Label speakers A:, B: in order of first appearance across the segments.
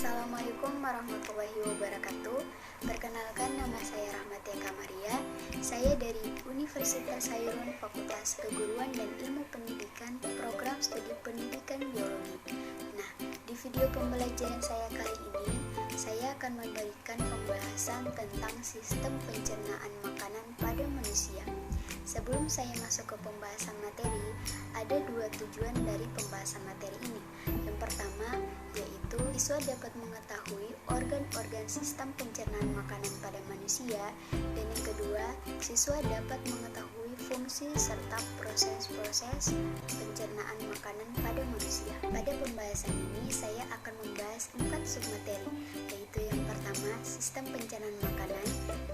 A: Assalamualaikum warahmatullahi wabarakatuh. Perkenalkan, nama saya Rahmatia Kamaria. Saya dari Universitas Sairun, Fakultas Keguruan dan Ilmu Pendidikan, Program Studi Pendidikan Biologi. Nah, di video pembelajaran saya kali ini, saya akan memberikan pembahasan tentang sistem pencernaan makanan pada manusia. Sebelum saya masuk ke pembahasan materi, ada dua tujuan dari pembahasan materi ini. Yang pertama, yaitu siswa dapat mengetahui organ-organ sistem pencernaan makanan pada manusia, dan yang kedua, siswa dapat mengetahui fungsi serta proses-proses pencernaan makanan pada manusia. Pada pembahasan ini, saya akan membahas 4 submateri, yaitu yang pertama, sistem pencernaan makanan,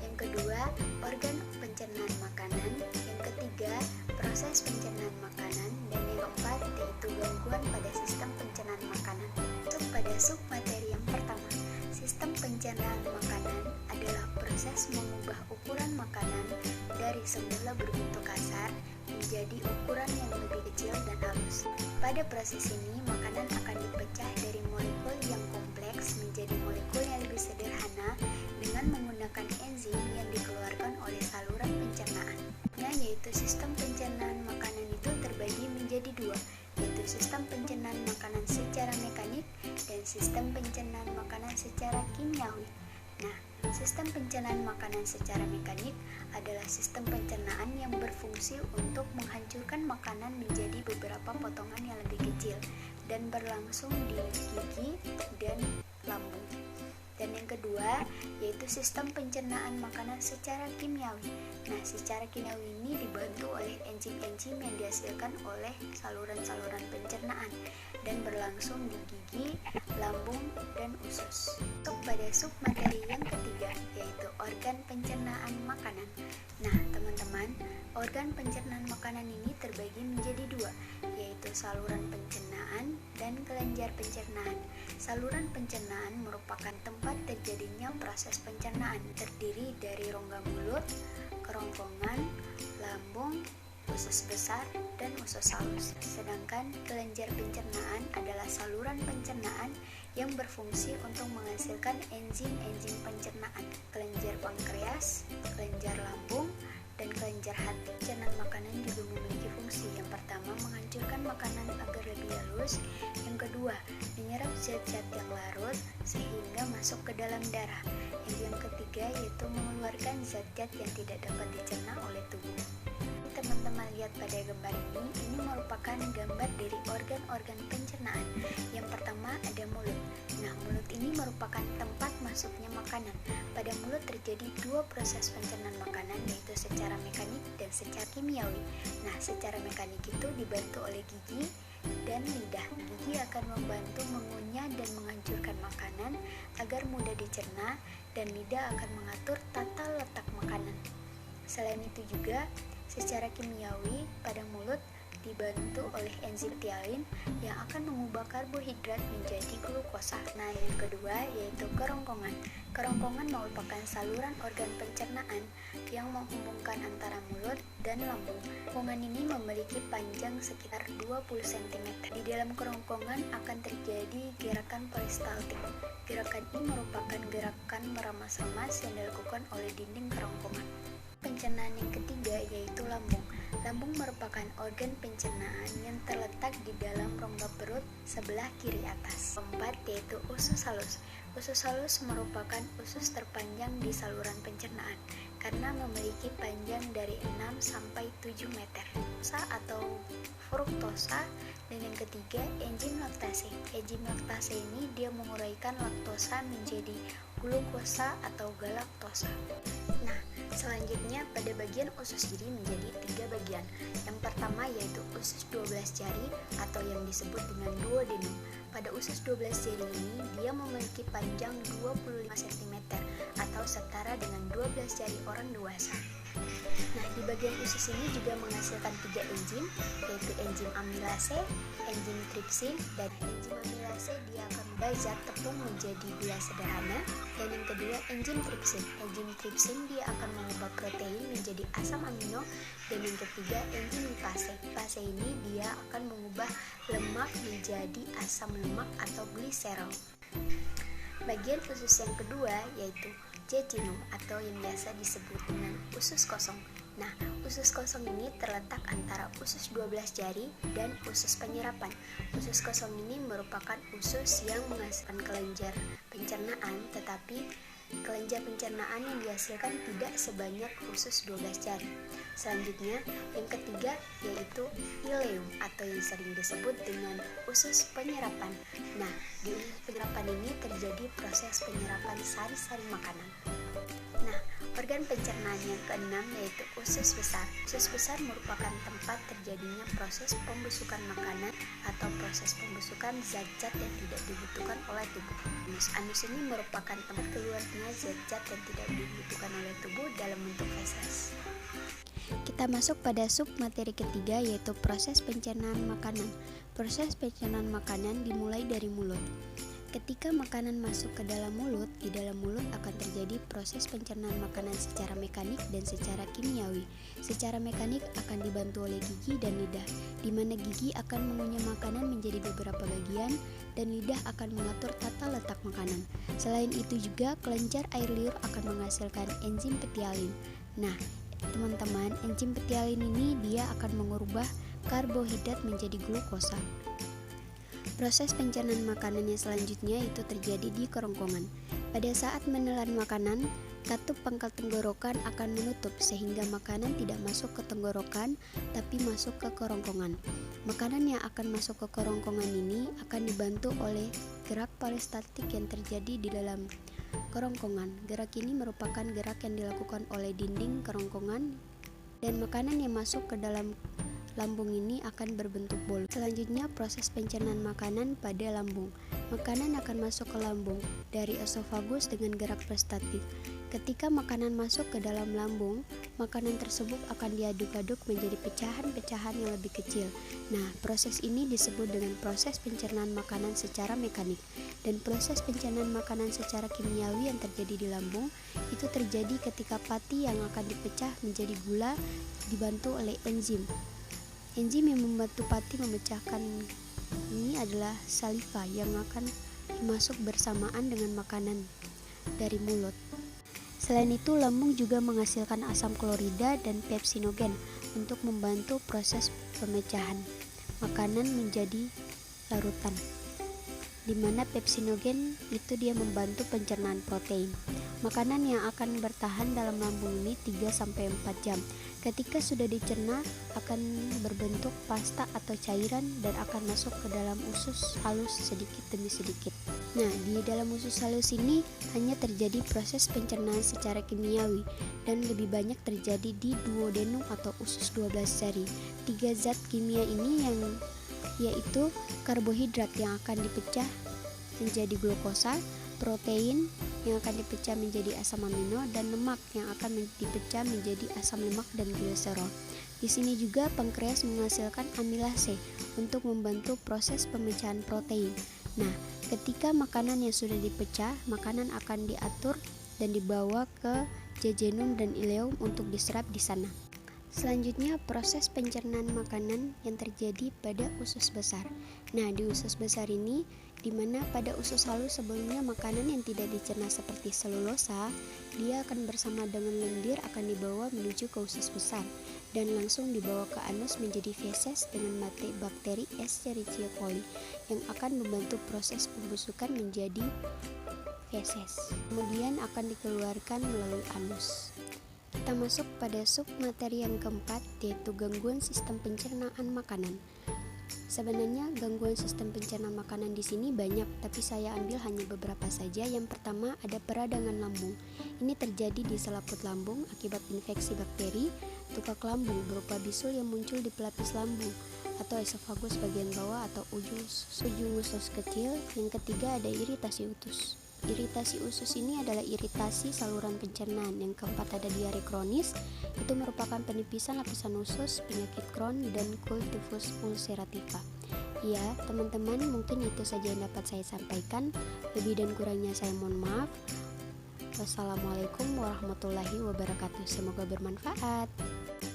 A: yang kedua, organ pencernaan makanan, yang ketiga, proses pencernaan makanan, dan yang keempat, yaitu gangguan pada sistem pencernaan makanan. Pada submateri yang pertama, sistem pencernaan makanan adalah proses mengubah ukuran makanan dari semula berbentuk kasar menjadi ukuran yang lebih kecil dan halus. Pada proses ini, makanan akan dipecah dari molekul yang kompleks menjadi molekul yang lebih sederhana dengan menggunakan enzim yang dikeluarkan oleh saluran pencernaan. Yaitu sistem pencernaan makanan itu terbagi menjadi dua, yaitu sistem pencernaan makanan secara mekanik dan sistem pencernaan makanan secara kimiawi. Nah, sistem pencernaan makanan secara mekanik adalah sistem pencernaan yang berfungsi untuk menghancurkan makanan menjadi beberapa potongan yang lebih kecil dan berlangsung di gigi dan lambung. Dan yang kedua, yaitu sistem pencernaan makanan secara kimiawi. Nah, secara kimiawi ini dibantu oleh enzim-enzim yang dihasilkan oleh saluran-saluran pencernaan dan berlangsung di gigi, lambung, dan usus. Untuk pada submateri yang ketiga, yaitu organ pencernaan makanan. Nah, teman-teman, organ pencernaan makanan ini terbagi menjadi dua, yaitu saluran pencernaan dan kelenjar pencernaan. Saluran pencernaan merupakan tempat terjadinya proses pencernaan, terdiri dari rongga mulut, kerongkongan, lambung, usus besar, dan usus halus. Sedangkan kelenjar pencernaan adalah saluran pencernaan yang berfungsi untuk menghasilkan enzim-enzim pencernaan. Kelenjar pankreas, kelenjar lambung, dan kelenjar hati. Pencernaan makanan juga memiliki fungsi. Yang pertama, menghancurkan makanan agar lebih halus. Yang kedua, menyerap zat-zat yang larut sehingga masuk ke dalam darah. Yang ketiga, yaitu mengeluarkan zat-zat yang tidak dapat dicerna oleh tubuh. Teman-teman lihat pada gambar ini merupakan gambar dari organ-organ pencernaan. Yang pertama ada mulut. Nah, mulut ini merupakan tempat masuknya makanan. Pada mulut terjadi dua proses pencernaan makanan, yaitu secara mekanik dan secara kimiawi. Nah, secara mekanik itu dibantu oleh gigi dan lidah. Gigi akan membantu mengunyah dan menghancurkan makanan agar mudah dicerna, dan lidah akan mengatur tata letak makanan. Selain itu juga, secara kimiawi pada mulut dibantu oleh enzim tialin yang akan mengubah karbohidrat menjadi glukosa. Nah, yang kedua yaitu kerongkongan. Kerongkongan merupakan saluran organ pencernaan yang menghubungkan antara mulut dan lambung. Kerongkongan ini memiliki panjang sekitar 20 cm. Di dalam kerongkongan akan terjadi gerakan peristaltik. Gerakan ini merupakan gerakan meramas-ramas yang dilakukan oleh dinding kerongkongan. Pencernaan yang ketiga yaitu lambung. Lambung merupakan organ pencernaan yang terletak di dalam rongga perut sebelah kiri atas. Keempat yaitu usus halus. Usus halus merupakan usus terpanjang di saluran pencernaan karena memiliki panjang dari 6 sampai 7 meter. Atau fruktosa, dan yang ketiga enzim laktase. Enzim laktase ini dia menguraikan laktosa menjadi glukosa atau galaktosa. Nah, selanjutnya pada bagian usus jadi menjadi 3 bagian. Yang pertama yaitu usus 12 jari atau yang disebut dengan duodenum. Pada usus 12 jari ini dia memiliki panjang 25 cm atau setara dengan 12 jari orang dewasa. Nah, di bagian usus ini juga menghasilkan 3 enzim, yaitu enzim amilase, enzim tripsin, dan enzim amilase dia akan mengubah zat tepung menjadi gula sederhana, dan yang kedua enzim tripsin. Enzim tripsin dia akan mengubah protein menjadi asam amino, dan yang ketiga enzim lipase. Lipase ini dia akan mengubah lemak menjadi asam lemak atau gliserol. Bagian usus yang kedua yaitu jejunum atau yang biasa disebut dengan usus kosong. Nah, usus kosong ini terletak antara usus 12 jari dan usus penyerapan. Usus kosong ini merupakan usus yang menghasilkan kelenjar pencernaan, tetapi kelenjar pencernaan yang dihasilkan tidak sebanyak usus 12 jari. Selanjutnya, yang ketiga yaitu ileum atau yang sering disebut dengan usus penyerapan. Nah, di usus penyerapan ini terjadi proses penyerapan sari-sari makanan. Nah, organ pencernaan yang keenam yaitu usus besar. Usus besar merupakan tempat terjadinya proses pembusukan makanan atau proses pembusukan zat-zat yang tidak dibutuhkan oleh tubuh. Anus ini merupakan tempat keluarnya zat-zat yang tidak dibutuhkan oleh tubuh dalam bentuk feses. Kita masuk pada sub materi ketiga yaitu proses pencernaan makanan. Proses pencernaan makanan dimulai dari mulut. Ketika makanan masuk ke dalam mulut, di dalam mulut akan terjadi proses pencernaan makanan secara mekanik dan secara kimiawi. Secara mekanik akan dibantu oleh gigi dan lidah, di mana gigi akan mengunyah makanan menjadi beberapa bagian dan lidah akan mengatur tata letak makanan. Selain itu juga kelenjar air liur akan menghasilkan enzim petialin. Nah, teman-teman, enzim petialin ini dia akan mengubah karbohidrat menjadi glukosa. Proses pencernaan makanan yang selanjutnya itu terjadi di kerongkongan. Pada saat menelan makanan, katup pangkal tenggorokan akan menutup sehingga makanan tidak masuk ke tenggorokan tapi masuk ke kerongkongan. Makanan yang akan masuk ke kerongkongan ini akan dibantu oleh gerak peristaltik yang terjadi di dalam kerongkongan. Gerak ini merupakan gerak yang dilakukan oleh dinding kerongkongan dan makanan yang masuk ke dalam lambung ini akan berbentuk bola. Selanjutnya proses pencernaan makanan pada lambung. Makanan akan masuk ke lambung dari esofagus dengan gerak peristaltik. Ketika makanan masuk ke dalam lambung, makanan tersebut akan diaduk-aduk menjadi pecahan-pecahan yang lebih kecil. Nah, proses ini disebut dengan proses pencernaan makanan secara mekanik. Dan proses pencernaan makanan secara kimiawi yang terjadi di lambung itu terjadi ketika pati yang akan dipecah menjadi gula dibantu oleh enzim. Enzim yang membantu pati memecahkan ini adalah saliva yang akan masuk bersamaan dengan makanan dari mulut. Selain itu, lambung juga menghasilkan asam klorida dan pepsinogen untuk membantu proses pemecahan makanan menjadi larutan, di mana pepsinogen itu dia membantu pencernaan protein. Makanan yang akan bertahan dalam lambung ini 3-4 jam. Ketika sudah dicerna akan berbentuk pasta atau cairan dan akan masuk ke dalam usus halus sedikit demi sedikit. Nah, di dalam usus halus ini hanya terjadi proses pencernaan secara kimiawi dan lebih banyak terjadi di duodenum atau usus 12 jari. 3 zat kimia ini yaitu karbohidrat yang akan dipecah menjadi glukosa, protein yang akan dipecah menjadi asam amino, dan lemak yang akan dipecah menjadi asam lemak dan gliserol. Di sini juga pankreas menghasilkan amilase untuk membantu proses pemecahan protein. Nah, ketika makanan yang sudah dipecah, makanan akan diatur dan dibawa ke jejunum dan ileum untuk diserap di sana. Selanjutnya, proses pencernaan makanan yang terjadi pada usus besar. Nah, di usus besar ini, di mana pada usus halus sebelumnya makanan yang tidak dicerna seperti selulosa, dia akan bersama dengan lendir akan dibawa menuju ke usus besar dan langsung dibawa ke anus menjadi feses dengan bakteri Escherichia coli yang akan membantu proses pembusukan menjadi feses. Kemudian akan dikeluarkan melalui anus. Kita masuk pada sub materi yang keempat, yaitu gangguan sistem pencernaan makanan. Sebenarnya gangguan sistem pencernaan makanan di sini banyak, tapi saya ambil hanya beberapa saja. Yang pertama ada peradangan lambung. Ini terjadi di selaput lambung akibat infeksi bakteri, tukak lambung berupa bisul yang muncul di pelapis lambung atau esofagus bagian bawah atau ujung usus kecil. Yang ketiga ada iritasi usus. Iritasi usus ini adalah iritasi saluran pencernaan. Yang keempat ada diare kronis, itu merupakan penipisan lapisan usus, penyakit Crohn, dan colitis ulcerativa. Ya, teman-teman, mungkin itu saja yang dapat saya sampaikan. Lebih dan kurangnya saya mohon maaf. Wassalamualaikum warahmatullahi wabarakatuh. Semoga bermanfaat.